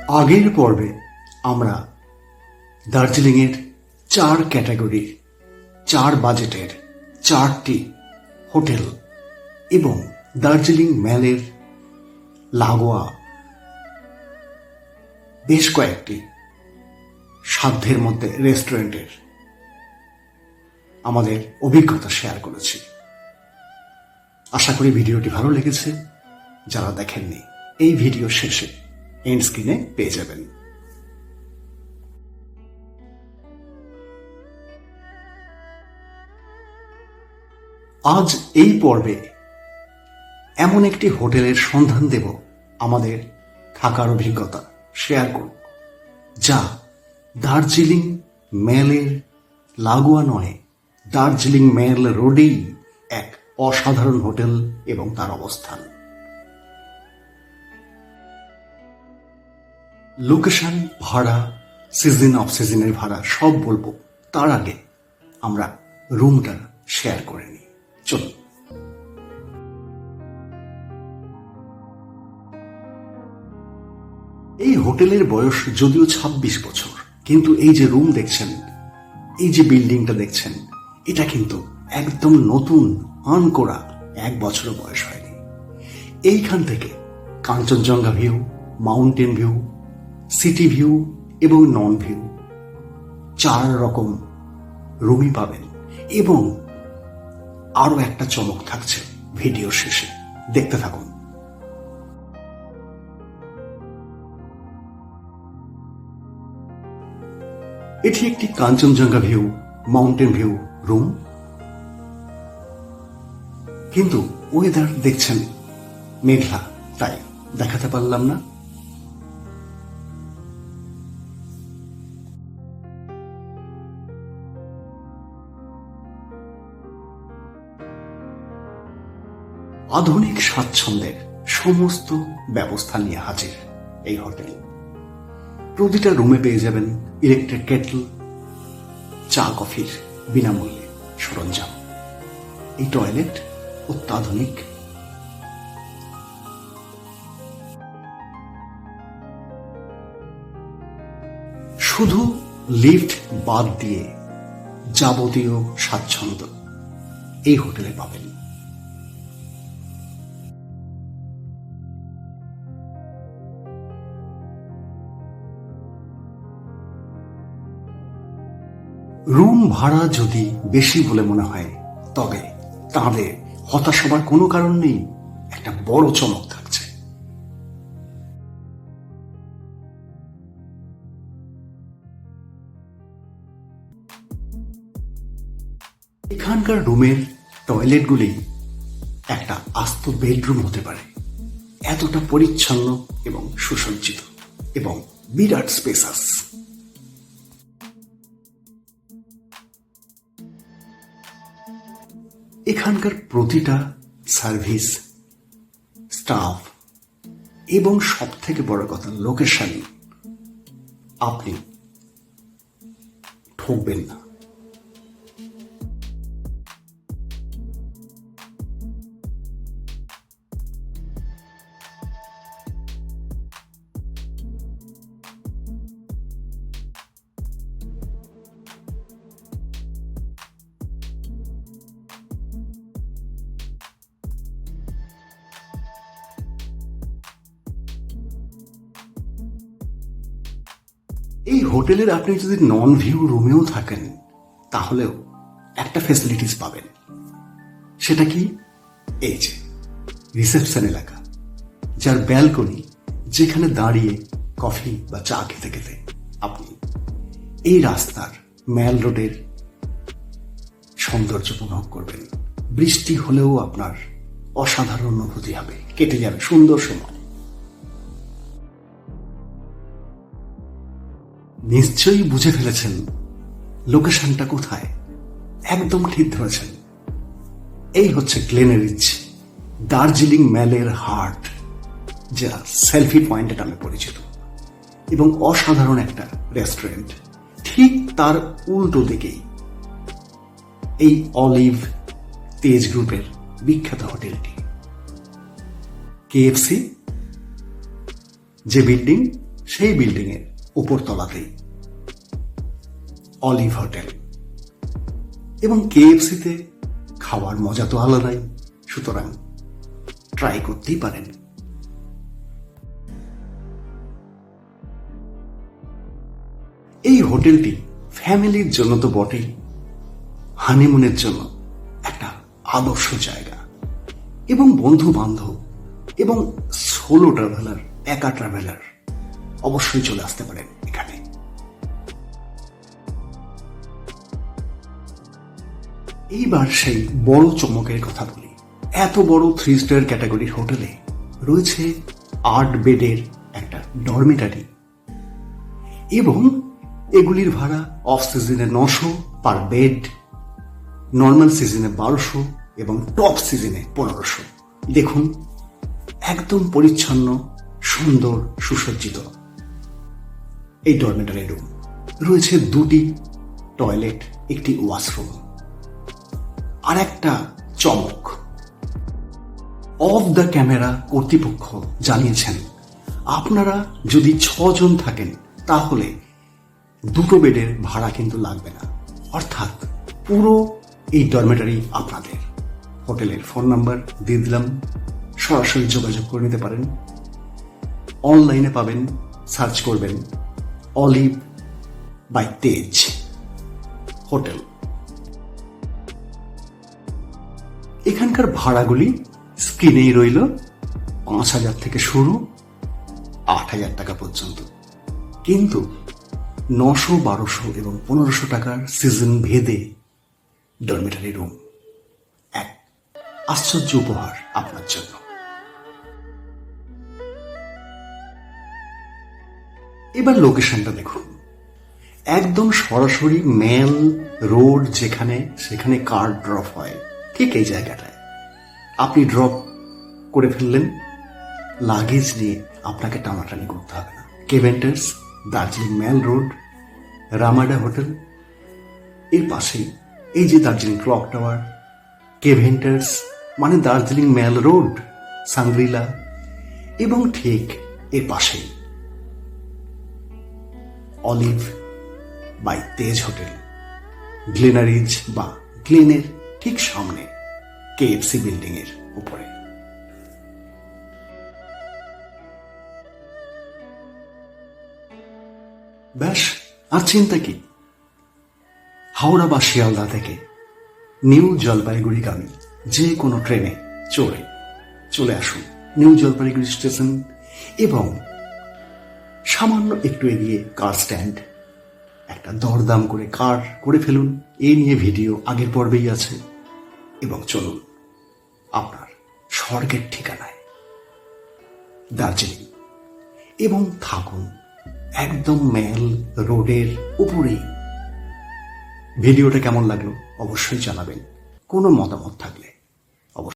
আগের পর্বে আমরা দার্জিলিংয়ের 4 ক্যাটাগরির 4 বাজেটের 4টি হোটেল এবং দার্জিলিং ম্যালের লাগোয়া বেশ কয়েকটি সাধ্যের মধ্যে রেস্টুরেন্টের আমাদের অভিজ্ঞতা শেয়ার করেছি। আশা করি ভিডিওটি ভালো লেগেছে। যারা দেখেননি, এই ভিডিও শেষে এন্ড স্ক্রিনে পেয়ে যাবেন। আজ এই পর্বে এমন একটি হোটেলের সন্ধান দেব, আমাদের থাকার অভিজ্ঞতা শেয়ার করব, যা দার্জিলিং ম্যালের লাগোয়া নয়, দার্জিলিং ম্যাল রোডেই এক অসাধারণ হোটেল এবং তার অবস্থান। লোকেশন, ভাড়া, সিজন অফ সিজনের ভাড়া সব বলবো, তার আগে আমরা রুমটা শেয়ার করে নিই। চলুন। এই হোটেলের বয়স যদিও 26 বছর, কিন্তু এই যে রুম দেখছেন, এই যে বিল্ডিংটা দেখছেন, এটা কিন্তু একদম নতুন, আনকোরা, 1 বছরও বয়স হয়নি। এইখান থেকে Kanchenjunga view, mountain view, city view এবং নন ভিউ 4 রকম রুমই পাবেন। এবং আরো একটা চমক থাকছে ভিডিও শেষে, দেখতে থাকুন। এটি একটি Kanchenjunga view, mountain view room, কিন্তু ওয়েদার দেখছেন মেঘলা, তাই দেখাতে পারলাম না। আধুনিক স্বাচ্ছন্দ্যের সমস্ত ব্যবস্থা নিয়ে হাজির এই হোটেল। প্রতিটা রুমে পেয়ে যাবেন ইলেকট্রিক কেটল, চা কফির বিনামূল্যে সরঞ্জাম। এই টয়লেট অত্যাধুনিক। শুধু লিফট বাদ দিয়ে যাবতীয় স্বাচ্ছন্দ্য এই হোটেলে পাবেন। রুম ভাড়া যদি বেশি বলে মনে হয়, তবে তাদের হতাশ হবার কোনো কারণ নেই, একটা বড় চমক থাকছে। এখানকার রুমের টয়লেটগুলি একটা আস্ত বেডরুম হতে পারে, এতটা পরিচ্ছন্ন এবং সুসজ্জিত এবং বিরাট স্পেসাস। এখানকার প্রতিটা সার্ভিস, স্টাফ এবং সব থেকে বড় কথা লোকেশন, আপনি ঠকবেন না। এই হোটেলের আপনি যদি নন ভিউ রুমেও থাকেন, তাহলেও একটা ফ্যাসিলিটিস পাবেন। সেটা কি? এই যে রিসেপশন এলাকা, যার ব্যালকনি, যেখানে দাঁড়িয়ে কফি বা চা খেতে খেতে আপনি এই রাস্তার ম্যাল রোডের সৌন্দর্য উপভোগ করবেন। বৃষ্টি হলেও আপনার অসাধারণ অনুভূতি হবে, কেটে যাবে সুন্দর সময়। নিশ্চয়ই বুঝে ফেলেছেন লোকেশনটা কোথায়, একদম ঠিক ধরেছেন। এই হচ্ছে গ্লেনারিচ, দার্জিলিং ম্যালের হার্ট, যা সেলফি পয়েন্টে নামে পরিচিত এবং অসাধারণ একটা রেস্টুরেন্ট। ঠিক তার উল্টো দিকেই এই অলিভ তেজ গ্রুপের বিখ্যাত হোটেলটি। কেএফসি যে বিল্ডিং, সেই বিল্ডিং এর উপর তলাতেই অলিভ হোটেল। এবং কেএফসিতে খাওয়ার মজা তো আলাদাই, সুতরাং ট্রাই করতেই পারেন। এই হোটেলটি ফ্যামিলির জন্য তো বটেই, হানিমুনের জন্য একটা আদর্শ জায়গা। এবং বন্ধু বান্ধব এবং সোলো ট্রাভেলার, একা ট্রাভেলার অবশ্যই চলে আসতে পারেন এখানে। এইবার সেই বড় চমকের কথা বলি। এত বড় 3 স্টার ক্যাটাগরির হোটেলে রয়েছে 8 বেডের একটা ডরমিটারি, এবং এগুলির ভাড়া অফ সিজনে 900 পার বেড, নর্মাল সিজনে 1200 এবং টপ সিজনে 1500। দেখুন, একদম পরিচ্ছন্ন, সুন্দর, সুসজ্জিত এই ডরমিটারি রুম। রয়েছে 2টি টয়লেট, একটি ওয়াশরুম। আর একটা চমক, অফ দ্য ক্যামেরা কর্তৃপক্ষ জানিয়েছেন আপনারা যদি 6 জন থাকেন তাহলে 2 বেডের ভাড়া কিন্তু লাগবে না, অর্থাৎ পুরো এই ডরমিটারি আপনাদের। হোটেলের ফোন নাম্বার দিয়ে দিলাম, সরাসরি যোগাযোগ করে নিতে পারেন। অনলাইনে পাবেন, সার্চ করবেন অলিভ বাই তেজ হোটেল। এখানকার ভাড়াগুলি স্ক্রিনেই রইল, 5,000 থেকে শুরু, 8,000 টাকা পর্যন্ত। কিন্তু 900, 1200 এবং 1500 টাকার সিজন ভেদে ডরমিটারি রুম এক আশ্চর্য উপহার আপনার জন্য। এবার লোকেশনটা দেখুন, একদম সরাসরি মেল রোড, যেখানে সেখানে কার ড্রপ হয়, ঠিক এই জায়গাটায় আপনি ড্রপ করে ফেললেন, লাগেজ নিয়ে আপনাকে টানাটানি করতে হবে না। Keventers, Darjeeling mall road, Ramada hotel, এর পাশেই এই যে দার্জিলিং ক্লক টাওয়ার, কেভেন্টার্স মানে দার্জিলিং মেল রোড, সাংগ্রিলা, এবং ঠিক এর পাশেই অলিভ বাই তেজ হোটেল, গ্লেনারিজ বা গ্লেনের ঠিক সামনে কেএফসি বিল্ডিং এর উপরে। ব্যাস, আর চিন্তা কি? হাওড়া বা শিয়ালদা থেকে নিউ জলপাইগুড়িগামী যে কোনো ট্রেনে চড়ে চলে আসুন নিউ জলপাইগুড়ি স্টেশন, এবং সামান্য একটু এগিয়ে কার স্ট্যান্ড, একটা দরদাম করে কার করে ফেলুন। এই নিয়ে ভিডিও আগের পর্বেই আছে, এবং চলুন আপনার স্বর্গের ঠিকানায় দার্জিলিং, এবং থাকুন একদম মেল রোডের উপরেই। ভিডিওটা কেমন লাগলো অবশ্যই জানাবেন, কোনো মতামত থাকলে।